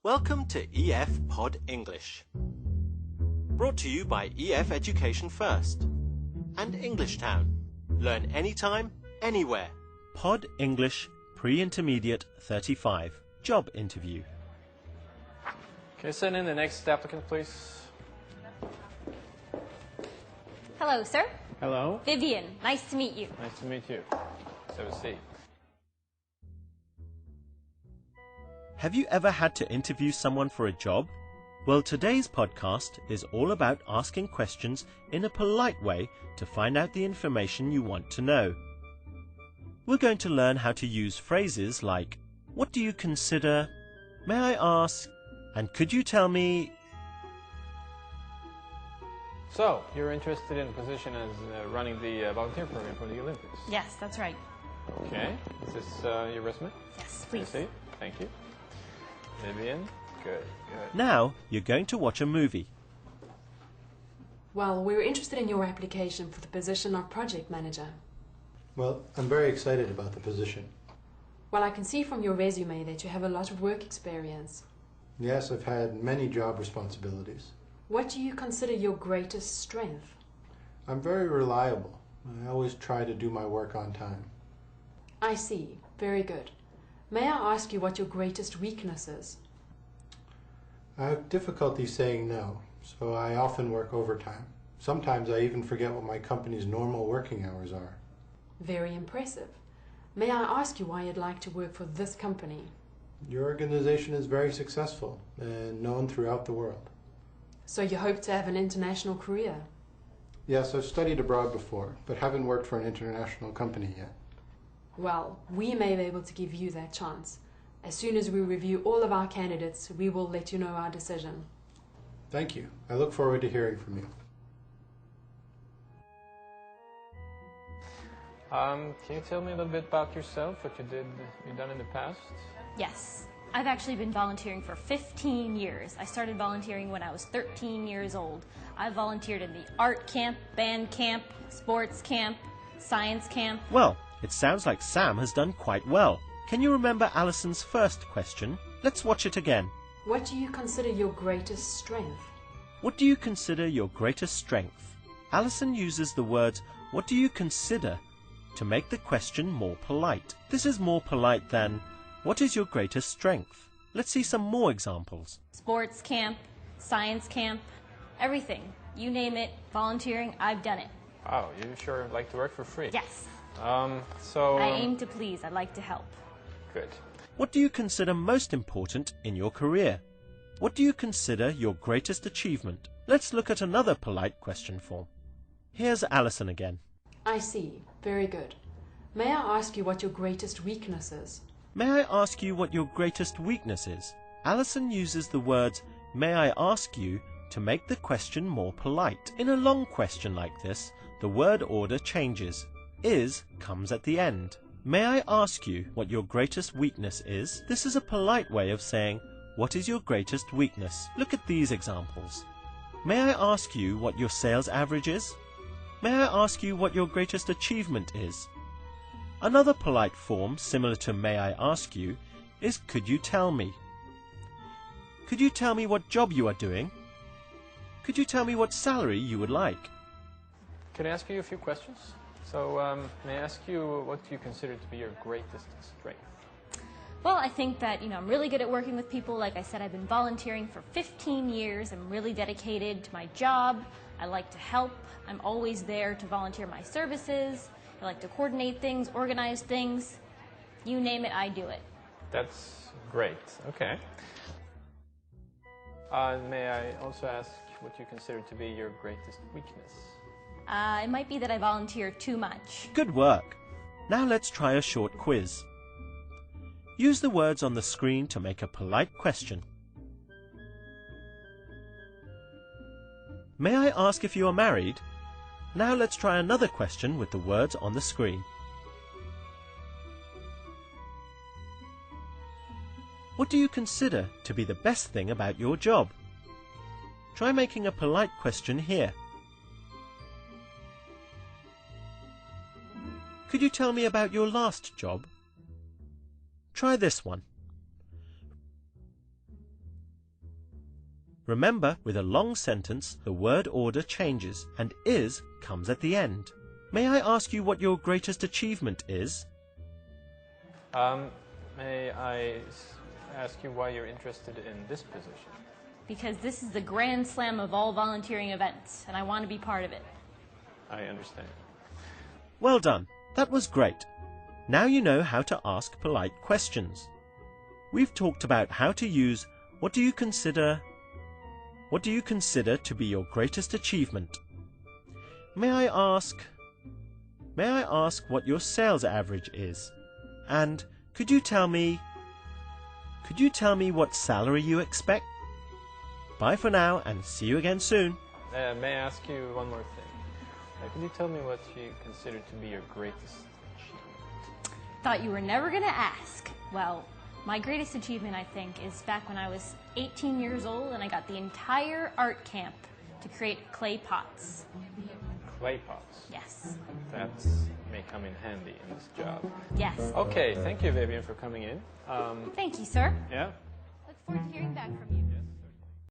Welcome to EF Pod English. Brought to you by EF Education First and Englishtown. Learn anytime, anywhere. Pod English Pre-Intermediate 35. Job interview. Okay, send in the next applicant, please. Hello, sir. Hello. Vivian, nice to meet you. Nice to meet you. Let's have a seat. Have you ever had to interview someone for a job? Well, today's podcast is all about asking questions in a polite way to find out the information you want to know. We're going to learn how to use phrases like, what do you consider? May I ask? And could you tell me? So, you're interested in a position as running the volunteer program for the Olympics? Yes, that's right. Okay. Is this your resume? Yes, Have a please. seat. Thank you. Vivian? Good. Now you're going to watch a movie. Well, we were interested in your application for the position of project manager. Well, I'm very excited about the position. Well, I can see from your resume that you have a lot of work experience. Yes, I've had many job responsibilities. What do you consider your greatest strength? I'm very reliable. I always try to do my work on time. I see. Very good. May I ask you what your greatest weakness is? I have difficulty saying no, so I often work overtime. Sometimes I even forget what my company's normal working hours are. Very impressive. May I ask you why you'd like to work for this company? Your organization is very successful and known throughout the world. So you hope to have an international career? Yes, I've studied abroad before, but haven't worked for an international company yet. Well, we may be able to give you that chance. As soon as we review all of our candidates, we will let you know our decision. Thank you. I look forward to hearing from you. Can you tell me a little bit about yourself, what you've done in the past? Yes. I've actually been volunteering for 15 years. I started volunteering when I was 13 years old. I volunteered in the art camp, band camp, sports camp, science camp. Well, it sounds like Sam has done quite well. Can you remember Alison's first question? Let's watch it again. What do you consider your greatest strength? What do you consider your greatest strength? Alison uses the words, what do you consider, to make the question more polite. This is more polite than, what is your greatest strength? Let's see some more examples. Sports camp, science camp, everything. You name it, volunteering, I've done it. Wow, you sure like to work for free. Yes. I I aim to please. I'd like to help. Good. What do you consider most important in your career? What do you consider your greatest achievement? Let's look at another polite question form. Here's Alison again. I see. Very good. May I ask you what your greatest weakness is? May I ask you what your greatest weakness is? Alison uses the words, may I ask you, to make the question more polite. In a long question like this, the word order changes. Is comes at the end. May I ask you what your greatest weakness is? This is a polite way of saying, what is your greatest weakness? Look at these examples. May I ask you what your sales average is? May I ask you what your greatest achievement is? Another polite form, similar to may I ask you, is could you tell me? Could you tell me what job you are doing? Could you tell me what salary you would like? Can I ask you a few questions? So, may I ask you what you consider to be your greatest strength? Well, I think that, I'm really good at working with people. Like I said, I've been volunteering for 15 years. I'm really dedicated to my job. I like to help. I'm always there to volunteer my services. I like to coordinate things, organize things. You name it, I do it. That's great. Okay. May I also ask what you consider to be your greatest weakness? It might be that I volunteer too much. Good work. Now let's try a short quiz. Use the words on the screen to make a polite question. May I ask if you are married? Now let's try another question with the words on the screen. What do you consider to be the best thing about your job? Try making a polite question here. Could you tell me about your last job? Try this one. Remember, with a long sentence, the word order changes and is comes at the end. May I ask you what your greatest achievement is? May I ask you why you're interested in this position? Because this is the grand slam of all volunteering events, and I want to be part of it. I understand. Well done. That was great. Now you know how to ask polite questions. We've talked about how to use what do you consider to be your greatest achievement? May I ask what your sales average is? And could you tell me what salary you expect? Bye for now and see you again soon. May I ask you one more thing? Could you tell me what you consider to be your greatest achievement? Thought you were never going to ask. Well, my greatest achievement, I think, is back when I was 18 years old and I got the entire art camp to create clay pots. Clay pots? Yes. That may come in handy in this job. Yes. Okay, thank you, Vivian, for coming in. Thank you, sir. Yeah? Look forward to hearing back from you.